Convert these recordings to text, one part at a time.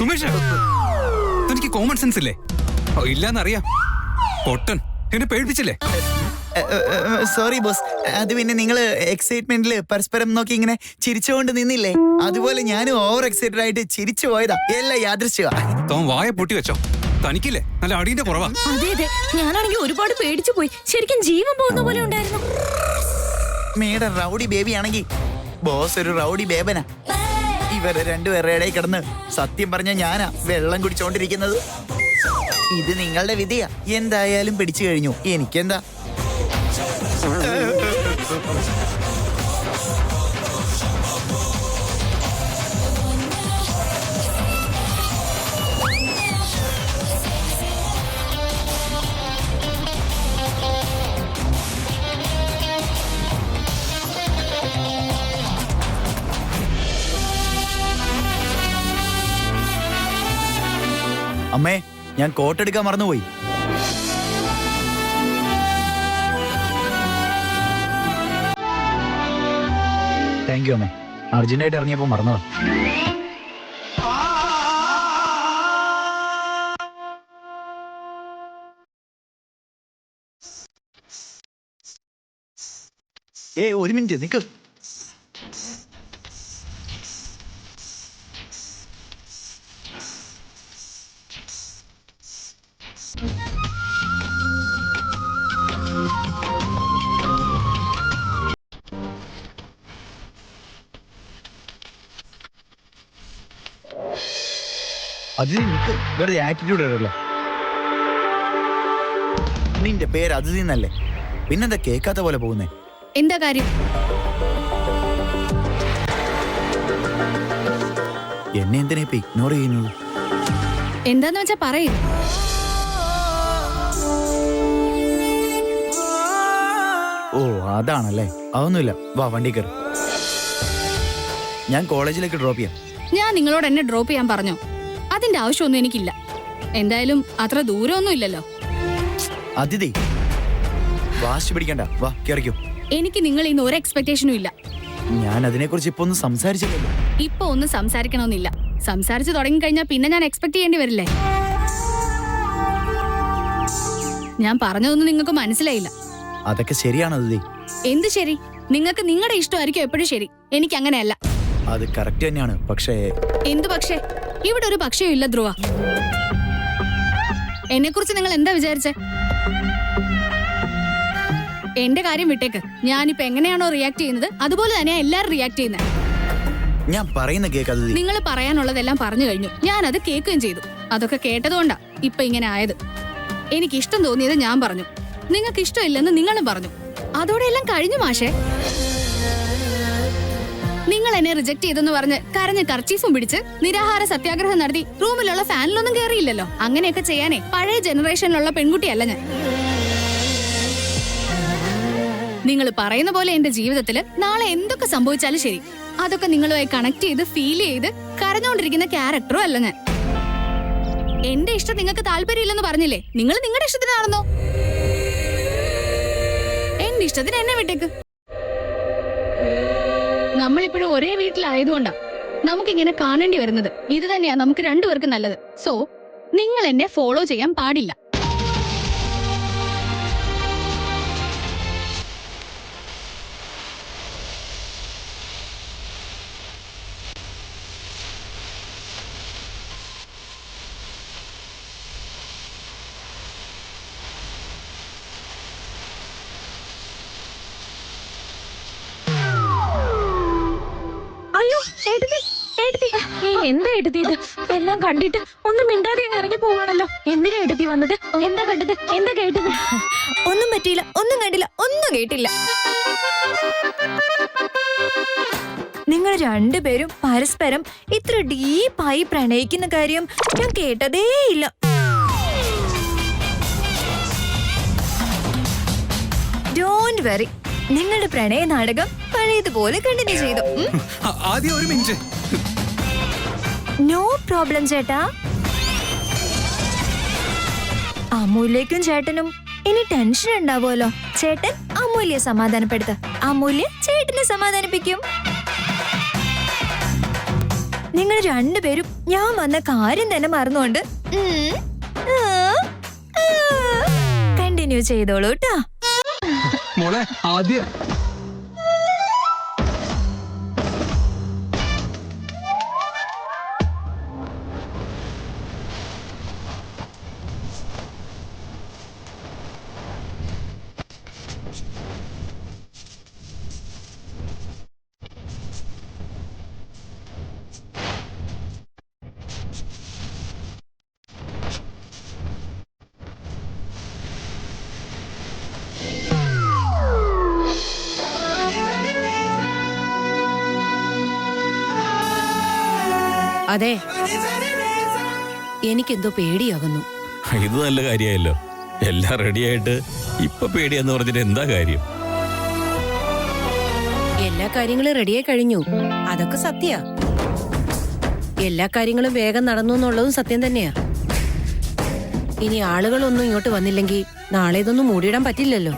സുമേഷ്, തനിക്ക് common sense ഇല്ലേ? ഇല്ലാന്നറിയാം. പൊട്ടൻ എന്നെ പേടിപ്പിച്ചില്ലേ? Sorry boss. അത് പിന്നെ നിങ്ങള് എക്സൈറ്റ്മെന്റില് പരസ്പരം നോക്കി ഇങ്ങനെ ചിരിച്ചുകൊണ്ട് നിന്നില്ലേ, അതുപോലെ ഞാനും ഓവർ എക്സൈറ്റഡ് ആയിട്ട് ചിരിച്ചു പോയതാ. എല്ലാം യാദൃശ്യമാ. തോൻ വായ പൊട്ടി വെച്ചോ. തനിക്കില്ലേ നല്ല അടീന്റെ കുറവാ. അതെ അതെ, ഞാനാണെങ്കിൽ ഒരുപാട് പേടിച്ചു പോയി. ശരിക്കും ജീവൻ പോകുന്ന പോലെ ഉണ്ടായിരുന്നു. മേഡം റൗഡി ബേബി ആണെങ്കിൽ ബോസ് ഒരു റൗഡി ബേബനാ. ഇവരെ രണ്ടുപേരുടെ ഇടയിൽ കിടന്ന് സത്യം പറഞ്ഞ ഞാനാ വെള്ളം കുടിച്ചോണ്ടിരിക്കുന്നത്. ഇത് നിങ്ങളുടെ വിധിയാ. എന്തായാലും പിടിച്ചു കഴിഞ്ഞു, എനിക്കെന്താ. അമ്മേ, ഞാൻ കോട്ടെടുക്കാൻ മറന്നുപോയി. താങ്ക് യു അമ്മേ. അർജന്റായിട്ട് ഇറങ്ങിയപ്പോ മറന്നതാ. ഒരു മിനിറ്റ് നിക്ക്. അതിഥി നിക്ക്, വെറുതെ ആറ്റിറ്റ്യൂഡ് ഇടല്ലോ. നിന്റെ പേര് അതിഥി എന്നല്ലേ, പിന്നെന്താ കേൾക്കാത്ത പോലെ പോകുന്നേ? എന്താ കാര്യം? എന്നെ എന്തിനാ ഇപ്പൊ ഇഗ്നോർ ചെയ്യുന്നത്? എന്താന്ന് വെച്ചാ പറയൂ. ഓ അതാണല്ലേ. അതൊന്നുമില്ല, വാ വണ്ടി കയറി. ഞാൻ കോളേജിലേക്ക് ഡ്രോപ്പ് ചെയ്യാം. ഞാൻ നിങ്ങളോട് എന്നെ ഡ്രോപ്പ് ചെയ്യാൻ പറഞ്ഞോ? അതിന്റെ ആവശ്യമൊന്നും എനിക്കില്ല. എന്തായാലും അത്ര ദൂരമൊന്നും ഇല്ലല്ലോ. അതിഥി വാശി പിടിക്കണ്ട, വാ കയറിക്കോ. എനിക്ക് നിങ്ങൾ ഇന്ന് ഒരു എക്സ്പെക്ടേഷനും ഇല്ല. ഞാൻ അതിനെക്കുറിച്ച് ഇപ്പൊ ഒന്നും സംസാരിച്ചില്ലല്ലോ. ഇപ്പൊ ഒന്നും സംസാരിക്കണമെന്നില്ല. സംസാരിച്ചു തുടങ്ങിക്കഴിഞ്ഞാൽ പിന്നെ ഞാൻ എക്സ്പെക്ട് ചെയ്യേണ്ടി വരില്ലേ? ഞാൻ പറഞ്ഞതൊന്നും നിങ്ങൾക്ക് മനസ്സിലായില്ല. അതൊക്കെ ശരിയാണ് അതിഥി. എന്ത് ശരി? നിങ്ങൾക്ക് നിങ്ങളുടെ ഇഷ്ടമായിരിക്കും എപ്പോഴും ശരി. എനിക്ക് അങ്ങനെയല്ല. അത് കറക്റ്റ് തന്നെയാണ്. പക്ഷേ എന്ത് പക്ഷേ? ഇവിടെ ഒരു പക്ഷേ ഇല്ല ധ്രുവ. എന്നെ കുറിച്ച് നിങ്ങൾ എന്താ വിചാരിച്ചേ? എന്റെ കാര്യം വിട്ടേക്ക്. ഞാനിപ്പോ എങ്ങനെയാണോ റിയാക്ട് ചെയ്യുന്നത് അതുപോലെ തന്നെയാ എല്ലാരും റിയാക്ട് ചെയ്യുന്നത്. ഞാൻ പറയുന്ന കേൾക്കാതെ. നിങ്ങൾ പറയാനുള്ളതെല്ലാം പറഞ്ഞു കഴിഞ്ഞു. ഞാൻ അത് കേൾക്കുകയും ചെയ്തു. അതൊക്കെ കേട്ടതുകൊണ്ടാ ഇപ്പൊ ഇങ്ങനെ ആയത്. എനിക്ക് ഇഷ്ടം തോന്നിയത് ഞാൻ പറഞ്ഞു, നിങ്ങൾക്ക് ഇഷ്ടമില്ലെന്ന് നിങ്ങളും പറഞ്ഞു. അതോടെ എല്ലാം കഴിഞ്ഞു മാഷേ. നിങ്ങൾ എന്നെ റിജക്ട് ചെയ്തെന്ന് പറഞ്ഞ് കരഞ്ഞ് കർച്ചീഫും പിടിച്ച് നിരാഹാര സത്യാഗ്രഹം നടത്തി റൂമിലുള്ള ഫാനിലൊന്നും കയറിയില്ലല്ലോ. അങ്ങനെയൊക്കെ ചെയ്യാനേ പഴയ ജനറേഷനിലുള്ള പെൺകുട്ടിയല്ല ഞാൻ. നിങ്ങൾ പറയുന്ന പോലെ എന്റെ ജീവിതത്തിൽ നാളെ എന്തൊക്കെ സംഭവിച്ചാലും ശരി, അതൊക്കെ നിങ്ങളുമായി കണക്ട് ചെയ്ത് ഫീൽ ചെയ്ത് കരഞ്ഞോണ്ടിരിക്കുന്ന ക്യാരക്ടറും അല്ല ഞാൻ. എന്റെ ഇഷ്ടം നിങ്ങൾക്ക് താല്പര്യമില്ലെന്ന് പറഞ്ഞില്ലേ? നിങ്ങൾ നിങ്ങളുടെ ഇഷ്ടത്തിനാണെന്നോ? എന്റെ ഇഷ്ടത്തിന് എന്നെ വിട്ടേക്ക്. നമ്മളിപ്പോഴും ഒരേ വീട്ടിലായതുകൊണ്ടാ നമുക്കിങ്ങനെ കാണേണ്ടി വരുന്നത്. ഇത് തന്നെയാ നമുക്ക് രണ്ടുപേർക്കും നല്ലത്. സോ നിങ്ങൾ എന്നെ ഫോളോ ചെയ്യാൻ പാടില്ല. എന്താ എടുത്തി ഇത്? എല്ലാം കണ്ടിട്ട് ഒന്നും മിണ്ടാതെ ഇറങ്ങി പോവാണല്ലോ. എന്തിനാ എടുത്തി വന്നത്? എന്താ കണ്ടത്? എന്താ കേട്ടത്? ഒന്നും പറ്റിയില്ല, ഒന്നും കണ്ടില്ല, ഒന്നും കേട്ടില്ല. നിങ്ങൾ രണ്ടുപേരും പരസ്പരം ഇത്ര ഡീപ്പായി പ്രണയിക്കുന്ന കാര്യം ഞാൻ കേട്ടതേയില്ല. ഡോണ്ട് വെറി, നിങ്ങളുടെ പ്രണയ നാടകം പഴയതുപോലെ കണ്ടിന്യൂ ചെയ്തു. ആദ്യം ഒരു മിനിറ്റ്. നോ പ്രോബ്ലം ചേട്ടാ. അമൂല്യക്കും ചേട്ടനും ഇനി ടെൻഷൻ ഉണ്ടാവുമല്ലോ. ചേട്ടൻ അമൂല്യെ സമാധാനപ്പെടുത്ത, അമൂല്യ ചേട്ടനെ സമാധാനിപ്പിക്കും. നിങ്ങൾ രണ്ടുപേരും ഞാൻ വന്ന കാര്യം തന്നെ മറന്നുകൊണ്ട് കണ്ടിന്യൂ ചെയ്തോളൂ കേട്ടോ. മോളെ ആദ്യം അതെ, എനിക്കെന്തോ പേടിയാകുന്നു. ഇത് നല്ല കാര്യമായല്ലോ. എല്ലാം റെഡിയായിട്ട് ഇപ്പൊ പേടിയെന്ന് പറഞ്ഞിട്ട് എന്താ കാര്യം? എല്ലാ കാര്യങ്ങളും റെഡിയായി കഴിഞ്ഞു, അതൊക്കെ സത്യ. എല്ലാ കാര്യങ്ങളും വേഗം നടന്നു എന്നുള്ളതും സത്യം തന്നെയാ. ഇനി ആളുകളൊന്നും ഇങ്ങോട്ട് വന്നില്ലെങ്കിൽ നാളെ ഇതൊന്നും മൂടിയിടാൻ പറ്റില്ലല്ലോ.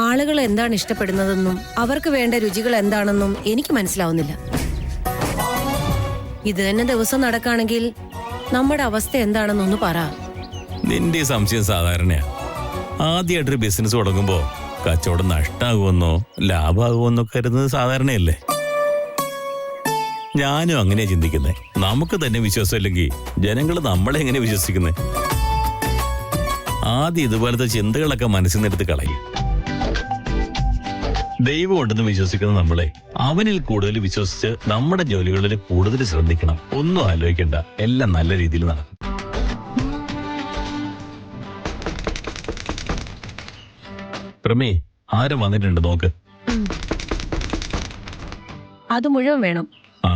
ആളുകൾ എന്താണ് ഇഷ്ടപ്പെടുന്നതെന്നും അവർക്ക് വേണ്ട രുചികൾ എന്താണെന്നും എനിക്ക് മനസ്സിലാവുന്നില്ല. ഇത് തന്നെ ദിവസം നടക്കുകയാണെങ്കിൽ നമ്മുടെ അവസ്ഥ എന്താണെന്നൊന്ന് പറ. നിന്റെ ഈ സംശയം സാധാരണയാ. ആദ്യമായിട്ടൊരു ബിസിനസ് തുടങ്ങുമ്പോ കച്ചവടം നഷ്ടാകുമെന്നോ ലാഭമാകുമെന്നോ കരുതുന്നത് സാധാരണയല്ലേ? ഞാനും അങ്ങനെയാ ചിന്തിക്കുന്നത്. നമുക്ക് തന്നെ വിശ്വാസമില്ലെങ്കിൽ ജനങ്ങൾ നമ്മളെ എങ്ങനെ വിശ്വസിക്കുന്നത്? ആദ്യം ഇതുപോലത്തെ ചിന്തകളൊക്കെ മനസ്സിൽ നിന്നെടുത്ത് കളയും. ദൈവം ഉണ്ടെന്ന് വിശ്വസിക്കുന്ന നമ്മളെ അവനിൽ കൂടുതൽ വിശ്വസിച്ച് നമ്മുടെ ജോലികളിൽ കൂടുതൽ ശ്രദ്ധിക്കണം. ഒന്നും ആലോചിക്കണ്ട, എല്ലാം നല്ല രീതിയിൽ നടക്കും. പ്രമേ, ആരും വന്നിട്ടുണ്ട് നോക്ക്. അത് മുഴുവൻ വേണം. ആ,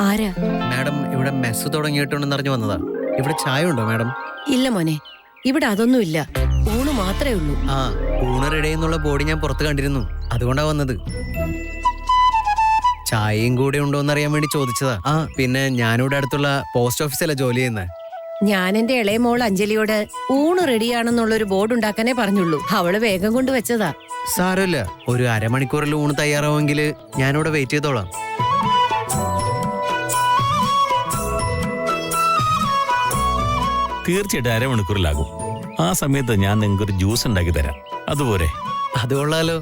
ആരാ? മാഡം ഇവിടെ മെസ്സ് തുടങ്ങിയിട്ടുണ്ടെന്ന് അറിഞ്ഞു വന്നതാ. ഇവിടെ ചായ ഉണ്ടോ മാഡം? ഇല്ല മോനെ, ഇവിടെ അതൊന്നുമില്ല. ഊണ് മാത്രമേ ഉള്ളൂ. ആ, ഊണ് റെഡി എന്നുള്ള ബോർഡ് ഞാൻ പുറത്ത് കണ്ടിരുന്നു, അതുകൊണ്ടാ വന്നത്. ചായയും കൂടെ ഉണ്ടോ എന്നറിയാൻ വേണ്ടി ചോദിച്ചതാ. ആ, പിന്നെ ഞാനിവിടെ അടുത്തുള്ള പോസ്റ്റ് ഓഫീസിലെ ജോലി ചെയ്യുന്നത്. ഞാൻ എന്റെ ഇളയ മോൾ അഞ്ജലിയോട് ഊണ് റെഡിയാണെന്നുള്ളൊരു ബോർഡ് ഉണ്ടാക്കാനേ പറഞ്ഞുള്ളൂ. അവള് വേഗം കൊണ്ട് വെച്ചതാ. സാരമില്ല, ഒരു അരമണിക്കൂറിൽ ഊണ് തയ്യാറാവുമെങ്കിൽ ഞാനിവിടെ വെയിറ്റ് ചെയ്തോളാം. തീർച്ചയായിട്ടും അരമണിക്കൂറിലാകും. ആ സമയത്ത് ഞാൻ നിങ്ങൾക്കൊരു ജ്യൂസ് ഉണ്ടാക്കി തരാം. അതുപോലെ അത് കൊള്ളാലോ.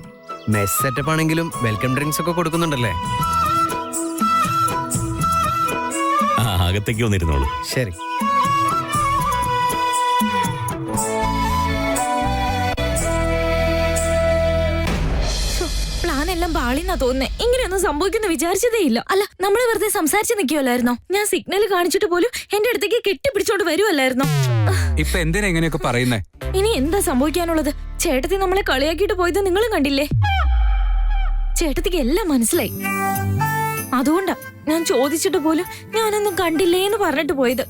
മെസ് സെറ്റപ്പ് ആണെങ്കിലും വെൽക്കം ഡ്രിങ്ക്സ് ഒക്കെ കൊടുക്കുന്നുണ്ടല്ലേ? ആ, അകത്തേക്ക് വന്നിരുന്നോളൂ. ശരി. പ്ലാൻ എല്ലാം പാളിന്നാ തോന്നുന്നേ. ഇങ്ങനെയൊന്നും സംഭവിക്കുന്ന വിചാരിച്ചതേ ഇല്ല. അല്ല, നമ്മൾ വെറുതെ സംസാരിച്ച് നിൽക്കുമല്ലായിരുന്നോ? ഞാൻ സിഗ്നൽ കാണിച്ചിട്ട് പോലും എന്റെ അടുത്തേക്ക് കെട്ടിപ്പിടിച്ചോണ്ട് വരുമല്ലായിരുന്നോ? ഇപ്പൊ എന്തിനാ ഇങ്ങനെയൊക്കെ പറയുന്നേ? ഇനി എന്താ സംഭവിക്കാനുള്ളത്? ചേട്ടത്തി നമ്മളെ കളിയാക്കിയിട്ട് പോയത് നിങ്ങളും കണ്ടില്ലേ? ചേട്ടത്തിക്ക് എല്ലാം മനസ്സിലായി. അതുകൊണ്ടാ ഞാൻ ചോദിച്ചിട്ട് പോലും ഞാനൊന്നും കണ്ടില്ലേ എന്ന് പറഞ്ഞിട്ട് പോയത്.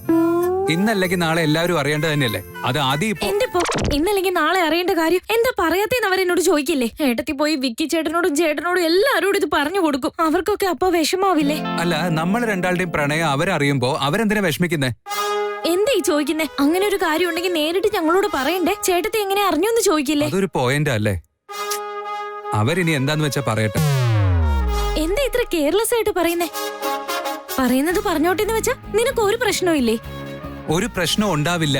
ഇന്നല്ലെങ്കിൽ നാളെ എല്ലാവരും അറിയേണ്ടത് തന്നെയല്ലേ? അത് ആദ്യം ഇപ്പൊ എന്തിപ്പോ ഇന്നല്ലെങ്കിൽ നാളെ അറിയേണ്ട കാര്യം എന്താ പറയാത്തേന്ന് അവരെന്നോട് ചോദിക്കില്ലേ? ഏട്ടത്തി പോയി വിക്കി ചേട്ടനോടും ചേട്ടനോടും എല്ലാരോടും ഇത് പറഞ്ഞു കൊടുക്കും. അവർക്കൊക്കെ അപ്പൊ വിഷമാവില്ലേ? അല്ല, നമ്മൾ രണ്ടാളുടെയും പ്രണയം അവരറിയുമ്പോ അവരെന്തിനാ വിഷമിക്കുന്നേ? എന്താ ഈ ചോദിക്കുന്നേ? അങ്ങനെ ഒരു കാര്യം ഉണ്ടെങ്കിൽ നേരിട്ട് ഞങ്ങളോട് പറയണ്ടേ? ചേട്ടത്തി എങ്ങനെ അറിഞ്ഞു എന്ന് ചോദിക്കില്ലേ? അതൊരു പോയിന്റ് അല്ലേ? അവരിനി എന്താന്ന് വെച്ചാ പറയട്ടെ. എന്താ ഇത്ര കെയർലെസ് ആയിട്ട് പറയുന്നേ? പറയുന്നത് പറഞ്ഞോട്ടെന്ന് വെച്ചാ നിനക്ക് ഒരു പ്രശ്നവും ഇല്ലേ? ഒരു പ്രശ്നം ഉണ്ടാവില്ല.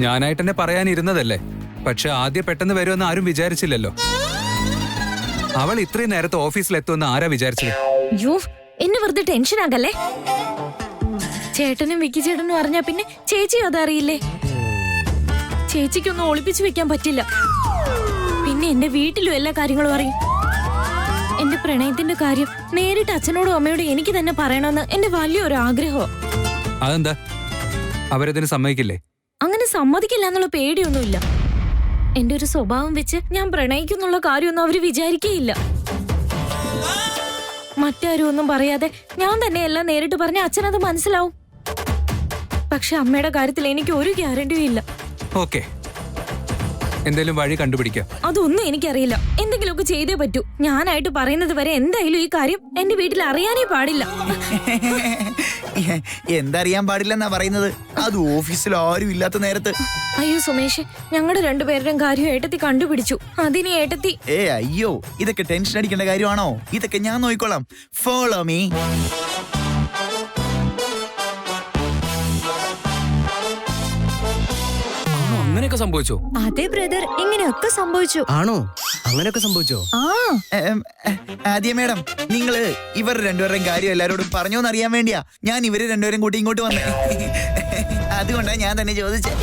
ഞാനായിട്ട് തന്നെ പറയാനിരുന്നതല്ലേ. പക്ഷെ ആദ്യം പെട്ടെന്ന് വരുമെന്ന് ആരും വിചാരിച്ചില്ലല്ലോ. അവൾ ഇത്രയും നേരത്തെ ഓഫീസിലെത്തുമെന്ന് ആരാ വിചാരിച്ചത്? അയ്യോ, എന്നെ വെറുതെ ടെൻഷൻ ആകല്ലേ. ചേട്ടനും വിക്കി ചേട്ടനും അറിഞ്ഞാ പിന്നെ ചേച്ചി അതറിയില്ലേ? ചേച്ചിക്കൊന്നും ഒളിപ്പിച്ചു വെക്കാൻ പറ്റില്ല. പിന്നെ എന്റെ വീട്ടിലും എല്ലാ കാര്യങ്ങളും അറിയും. എന്റെ പ്രണയത്തിന്റെ കാര്യം നേരിട്ട് അച്ഛനോടും അമ്മയോടും എനിക്ക് തന്നെ പറയണമെന്ന് എന്റെ വലിയൊരു ആഗ്രഹം. അതെന്താ? അവരതിന് സമ്മതിക്കില്ലേ? അങ്ങനെ സമ്മതിക്കില്ല എന്നുള്ള പേടിയൊന്നുമില്ല. എന്റെ ഒരു സ്വഭാവം വെച്ച് ഞാൻ പ്രണയിക്കുന്നുള്ള കാര്യമൊന്നും അവര് വിചാരിക്കേയില്ല. മറ്റാരും ഒന്നും പറയാതെ ഞാൻ തന്നെ എല്ലാം നേരിട്ട് പറഞ്ഞ അച്ഛനത് മനസ്സിലാവും. പക്ഷെ അമ്മയുടെ കാര്യത്തിൽ എനിക്ക് ഒരു ഗ്യാരണ്ടിയും ഇല്ല. ഓക്കെ, എന്തേലും വഴി കണ്ടുപിടിക്കാം. അതൊന്നും എനിക്കറിയില്ല. എന്തെങ്കിലുമൊക്കെ ചെയ്തേ പറ്റൂ. ഞാനായിട്ട് പറയുന്നത് വരെ എന്തായാലും ഈ കാര്യം എന്റെ വീട്ടിൽ അറിയാനേ പാടില്ല. എന്തറിയാൻ പാടില്ലെന്നാ പറയുന്നത്? അത് ഓഫീസിൽ ആരും ഇല്ലാത്ത നേരത്ത്. അയ്യോ സുമേഷ്, ഞങ്ങളുടെ രണ്ടുപേരുടെയും കാര്യം ഏട്ടത്തി കണ്ടുപിടിച്ചു. അതിന് ഏട്ടത്തി അയ്യോ, ഇതൊക്കെ ടെൻഷൻ അടിക്കേണ്ട കാര്യമാണോ? ഇതൊക്കെ ഞാൻ നോക്കിക്കോളാം. Follow me. അങ്ങനെയൊക്കെ സംഭവിച്ചോ? അതെ ബ്രദർ, ഇങ്ങനെയൊക്കെ സംഭവിച്ചു. ആണോ? അങ്ങനെയൊക്കെ സംഭവിച്ചോ? ആദ്യ മേഡം, നിങ്ങള് ഇവർ രണ്ടുപേരുടെയും കാര്യം എല്ലാരോടും പറഞ്ഞോന്ന് അറിയാൻ വേണ്ടിയാ ഞാൻ ഇവര് രണ്ടുപേരും കൂട്ടി ഇങ്ങോട്ട് വന്നേ. അതുകൊണ്ടാ ഞാൻ തന്നെ ചോദിച്ചേ.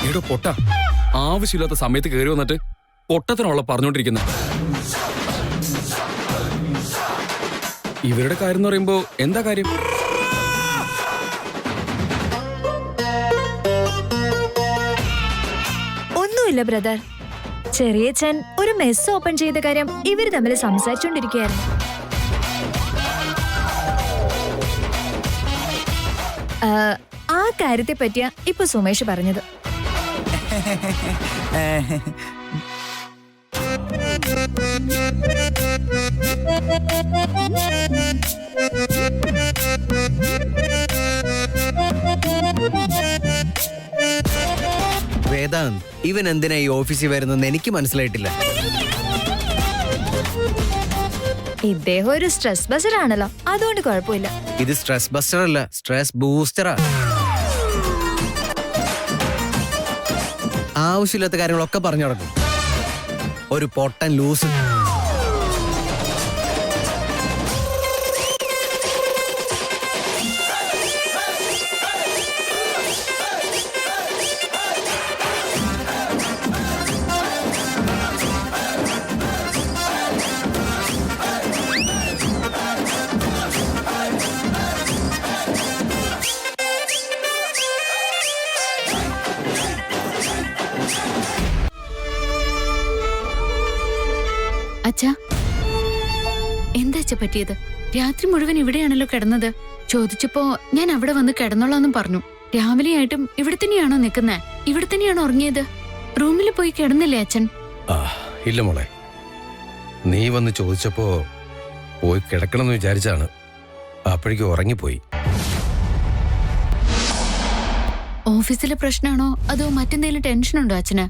എടോ പൊട്ട, ആവശ്യമില്ലാത്ത സമയത്ത് കയറി വന്നിട്ട് പൊട്ടത്തിനുള്ള പറഞ്ഞോണ്ടിരിക്കുന്ന ഇവരുടെ കാര്യം എന്ന് പറയുമ്പോ എന്താ കാര്യം? ഒന്നുമില്ല ബ്രദർ. ചെറിയച്ഛൻ ഒരു മെസ് ഓപ്പൺ ചെയ്ത കാര്യം ഇവര് തമ്മിൽ സംസാരിച്ചോണ്ടിരിക്കുകയായിരുന്നു. ആ കാര്യത്തെ പറ്റിയാ ഇപ്പൊ സുമേഷ് പറഞ്ഞത്. വേദാന്ത്, ഇവൻ എന്തിനാ ഈ ഓഫീസിൽ വരുന്നെന്ന് എനിക്ക് മനസ്സിലായിട്ടില്ല. ഇദ്ദേഹം ഒരു സ്ട്രെസ് ബസ്റ്റർ ആണല്ലോ, അതുകൊണ്ട് കുഴപ്പമില്ല. ഇത് സ്ട്രെസ് ബസ്റ്റർ അല്ല, സ്ട്രെസ് ബൂസ്റ്ററാ. ആവശ്യമില്ലാത്ത കാര്യങ്ങളൊക്കെ പറഞ്ഞു നടക്കും. ഒരു പൊട്ടൻ ലൂസ്. അച്ഛാ, എന്താ അച്ഛാ പറ്റിയത്? രാത്രി മുഴുവൻ ഇവിടെയാണല്ലോ കിടന്നത്. ചോദിച്ചപ്പോ ഞാൻ അവിടെ വന്ന് കിടന്നോളാന്നും പറഞ്ഞു. രാവിലെയായിട്ടും ഇവിടെ തന്നെയാണോ നിൽക്കുന്നേ? ഇവിടെ തന്നെയാണോ ഉറങ്ങിയത്? റൂമിൽ പോയി കിടന്നില്ലേ അച്ഛൻ? ഇല്ല മോളെ, നീ വന്ന് ചോദിച്ചപ്പോ പോയി കിടക്കണമെന്ന് വിചാരിച്ചാണ്. അപ്പോഴേക്കും ഉറങ്ങിപ്പോയി. ഓഫീസിലെ പ്രശ്നമാണോ അതോ മറ്റെന്തെങ്കിലും ടെൻഷനുണ്ടോ അച്ഛന്?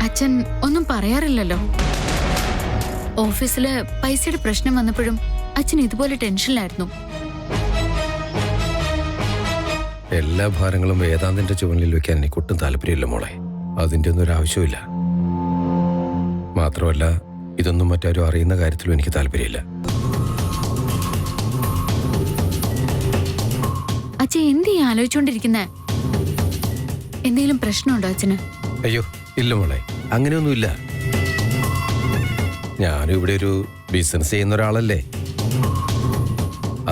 അച്ഛൻ ഒന്നും പറയാറില്ലല്ലോ. ഓഫീസില് പൈസയുടെ പ്രശ്നം വന്നപ്പോഴും അച്ഛൻ ഇതുപോലെ ടെൻഷനിലായിരുന്നു. എല്ലാ ഭാരങ്ങളും വേദാന്തിന്റെ ചുവലിൽ വെക്കാൻ എനിക്ക് ഒട്ടും താല്പര്യമില്ല മോളെ. അതിന്റെ ഒന്നും ഒരു ആവശ്യമില്ല. മാത്രമല്ല, ഇതൊന്നും മറ്റാരും അറിയുന്ന കാര്യത്തിലും എനിക്ക് താല്പര്യമില്ല. അച്ഛൻ എന്ത് ഈ ആലോചിച്ചോണ്ടിരിക്കുന്നേ? എന്തെങ്കിലും പ്രശ്നമുണ്ടോ അച്ഛന്? അയ്യോ ഇല്ല മോളെ, അങ്ങനെയൊന്നുമില്ല. ഞാനും ഇവിടെ ഒരു ബിസിനസ് ചെയ്യുന്ന ഒരാളല്ലേ.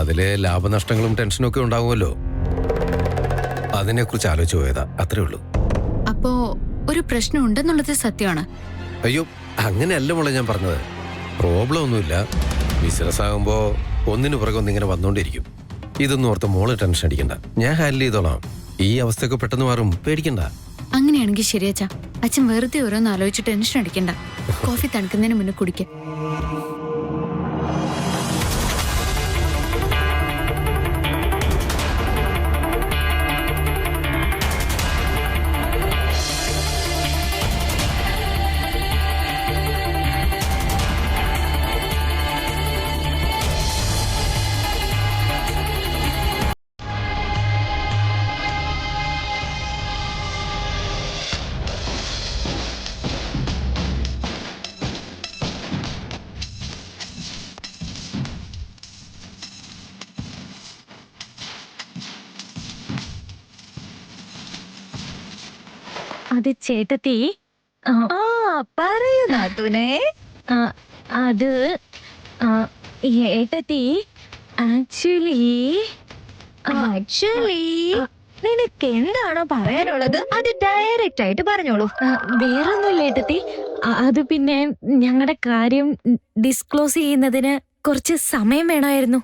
അതിലെ ലാഭനഷ്ടങ്ങളും ടെൻഷനും ഒക്കെ ഉണ്ടാവുമല്ലോ. അതിനെക്കുറിച്ച് ആലോചിച്ച് പോയതാ, അത്രേ ഉള്ളൂ. അപ്പോ ഒരു പ്രശ്നം ഉണ്ടെന്നുള്ളത് സത്യമാണ്? അയ്യോ അങ്ങനെയല്ല മോളെ ഞാൻ പറഞ്ഞത്. പ്രോബ്ലം ഒന്നുമില്ല. ബിസിനസ് ആകുമ്പോ ഒന്നിനു പുറകെ ഒന്നിങ്ങനെ വന്നോണ്ടിരിക്കും. ഇതൊന്നും ഓർത്ത് മോള് ടെൻഷൻ അടിക്കണ്ട, ഞാൻ ഹാൻഡിൽ ചെയ്തോളാം. ഈ അവസ്ഥയൊക്കെ പെട്ടെന്ന് മാറും, പേടിക്കണ്ട. അങ്ങനെയാണെങ്കിൽ ശരിയച്ചാ. അച്ഛൻ വെറുതെ ഓരോന്ന് ആലോചിച്ച് ടെൻഷൻ അടിക്കണ്ട. കോഫി തണുക്കുന്നതിന് മുന്നേ കുടിക്കാം. അത് ചേട്ടത്തി, പറയൂ നാത്തൂനെ. അത് ഏട്ടത്തി, ആക്ച്വലി ആക്ച്വലി നിനക്ക് എന്താണോ പറയാനുള്ളത് അത് ഡയറക്റ്റ് ആയിട്ട് പറഞ്ഞോളൂ. വേറൊന്നുമില്ല ഏട്ടത്തി. അത് പിന്നെ ഞങ്ങളുടെ കാര്യം ഡിസ്ക്ലോസ് ചെയ്യുന്നതിന് കുറച്ച് സമയം വേണമായിരുന്നു.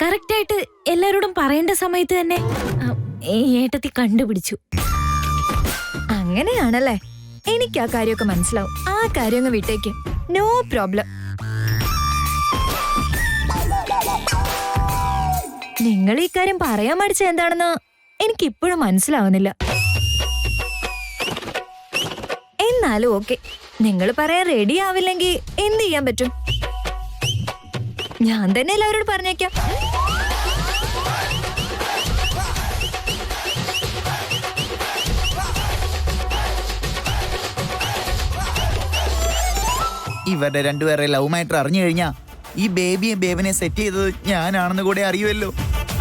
കറക്റ്റായിട്ട് എല്ലാരോടും പറയേണ്ട സമയത്ത് തന്നെ ഏട്ടത്തി കണ്ടുപിടിച്ചു. അങ്ങനെയാണല്ലേ? എനിക്ക് ആ കാര്യമൊക്കെ മനസ്സിലാവും. ആ കാര്യം അങ്ങ് വിട്ടേക്ക്, നോ പ്രോബ്ലം. നിങ്ങൾ ഈ കാര്യം പറയാൻ മടിച്ച എന്താണെന്ന് എനിക്ക് ഇപ്പോഴും മനസ്സിലാവുന്നില്ല. എന്നാലും ഓക്കെ, നിങ്ങൾ പറയാൻ റെഡി ആവില്ലെങ്കിൽ എന്ത് ചെയ്യാൻ പറ്റും? ഞാൻ തന്നെ എല്ലാവരോടും പറഞ്ഞേക്കാം. ഇവരുടെ രണ്ടുപേരെ ലവ് മാറ്റർ അറിഞ്ഞു കഴിഞ്ഞാ ഈ ബേബിയെ ബേബിനെ സെറ്റ് ചെയ്തത് ഞാനാണെന്ന് കൂടെ അറിയുമല്ലോ.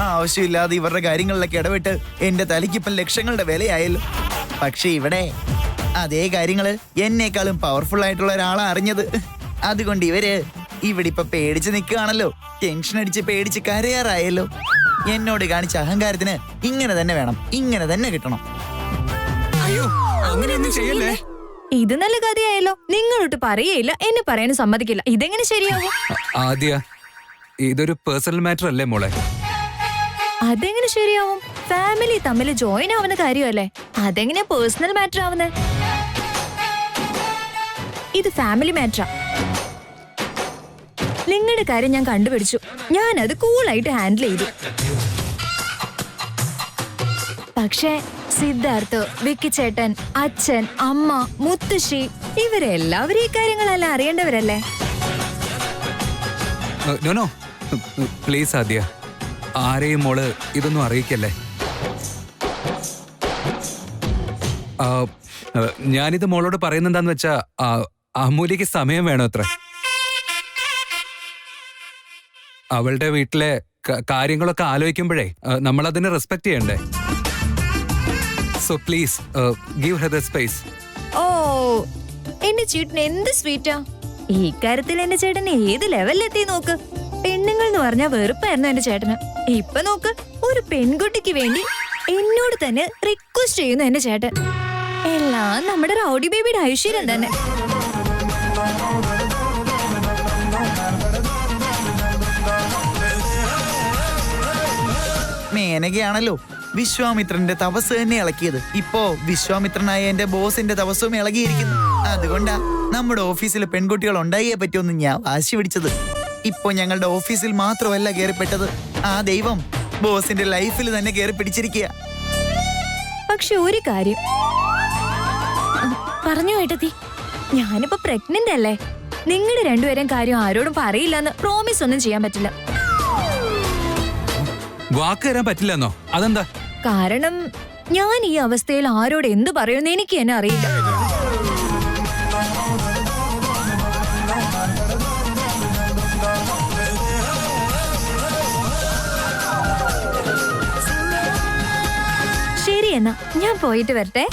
ആവശ്യമില്ലാതെ ഇവരുടെ കാര്യങ്ങളിലൊക്കെ ഇടപെട്ട് എന്റെ തലയ്ക്കിപ്പം ലക്ഷങ്ങളുടെ വിലയായല്ലോ. പക്ഷെ ഇവിടെ അതേ കാര്യങ്ങള് എന്നേക്കാളും പവർഫുൾ ആയിട്ടുള്ള ഒരാളാ അറിഞ്ഞത്. അതുകൊണ്ട് ഇവര് ഇവിടെ ഇപ്പൊ പേടിച്ച് നിൽക്കുകയാണല്ലോ. ടെൻഷൻ അടിച്ച് പേടിച്ച് കരയാറായല്ലോ. എന്നോട് കാണിച്ച അഹങ്കാരത്തിന് ഇങ്ങനെ തന്നെ വേണം, ഇങ്ങനെ തന്നെ കിട്ടണം. അയ്യോ അങ്ങനെയൊന്നും ചെയ്യല്ലേ. ഇത് നല്ല കഥയായല്ലോ. നിങ്ങളോട്ട് പറയേയില്ല, എന്നെ പറയാനും സമ്മതിക്കില്ല. ഇതെങ്ങനെ ശരിയാവും? ആദ്യ ഇതൊരു പേഴ്സണൽ മാറ്റർ അല്ലേ മോളെ? അതെങ്ങനെ ശരിയാവും? ഫാമിലി തമ്മിൽ ജോയിൻ ആവുന്ന കാര്യമല്ലേ, അതെങ്ങനെ പേഴ്സണൽ മാറ്റർ ആവുന്നത്? ഇത് ഫാമിലി മാറ്ററാ. നിങ്ങളുടെ കാര്യം ഞാൻ കണ്ടുപിടിച്ചു. ഞാനത് കൂളായിട്ട് ഹാൻഡിൽ ചെയ്തു. പക്ഷേ സിദ്ധാർത്ഥ്, വിക്കി ചേട്ടൻ, അച്ഛൻ, അമ്മ, മുത്തശ്ശി ഇവരെല്ലാവരും ഈ കാര്യങ്ങളെല്ലാം അറിയേണ്ടവരല്ലേ? നോ പ്ലീസ് ആദ്യ, ആരെയും മോള് ഇതൊന്നും അറിയിക്കല്ലേ. ഞാനിത് മോളോട് പറയുന്നെന്താന്ന് വെച്ചാ അമൂലിക്ക് സമയം വേണോ അത്ര. അവളുടെ വീട്ടിലെ കാര്യങ്ങളൊക്കെ ആലോചിക്കുമ്പോഴേ നമ്മളതിനെ റെസ്പെക്ട് ചെയ്യണ്ടേ. So please give her the space. ഓ, എന്റെ ചേട്ടൻ എന്ത് സ്വീറ്റാ. ഈ കാര്യത്തിൽ എന്റെ ചേട്ടൻ ഏത് ലെവലിലെത്തി നോക്ക്. പെണ്ണുങ്ങൾ എന്ന് പറഞ്ഞാൽ വെറുപ്പായിരുന്നു എന്റെ ചേട്ടന്. ഇപ്പൊ നോക്ക്, ഒരു പെൺകുട്ടിക്ക് വേണ്ടി എന്നോട് തന്നെ റിക്വസ്റ്റ് ചെയ്യുന്നു എന്റെ ചേട്ടൻ. എല്ലാം നമ്മുടെ റൗഡി ബേബിയുടെ ഐശ്വര്യം തന്നെ. മേനകയാണല്ലോ വിശ്വാമിത്രന്റെ തപസ് തന്നെ ഇളക്കിയത്. ഇപ്പോ വിശ്വാമിത്രനായ എന്റെ ബോസിന്റെ തപസ്സും ഇളകിയിരിക്കുന്നു. അതുകൊണ്ടാ നമ്മുടെ ഓഫീസിൽ പെൺകുട്ടികൾ ഉണ്ടായേ പറ്റുമെന്ന് ഞാൻ വാശി പിടിച്ചത്. ഇപ്പൊ ഞങ്ങളുടെ ഓഫീസിൽ മാത്രമല്ല കയറിപ്പെട്ടത്, ആ ദൈവം ബോസിന്റെ ലൈഫിൽ തന്നെ കയറി പിടിച്ചിരിക്കുക. പക്ഷെ ഒരു കാര്യം പറഞ്ഞു ഏട്ടത്തി. ഞാനിപ്പോ പ്രഗ്നന്റ് അല്ലേ. നിങ്ങളുടെ രണ്ടുപേരും കാര്യം ആരോടും പറയില്ലെന്ന് പ്രോമിസ് ഒന്നും ചെയ്യാൻ പറ്റില്ല. വാക്ക് തരാൻ പറ്റില്ലെന്നോ? അതെന്താ? കാരണം ഞാൻ ഈ അവസ്ഥയിൽ ആരോട് എന്ത് പറയുമെന്ന് എനിക്ക് തന്നെ അറിയില്ല. ശരി എന്നാ, ഞാൻ പോയിട്ട് വരട്ടെ.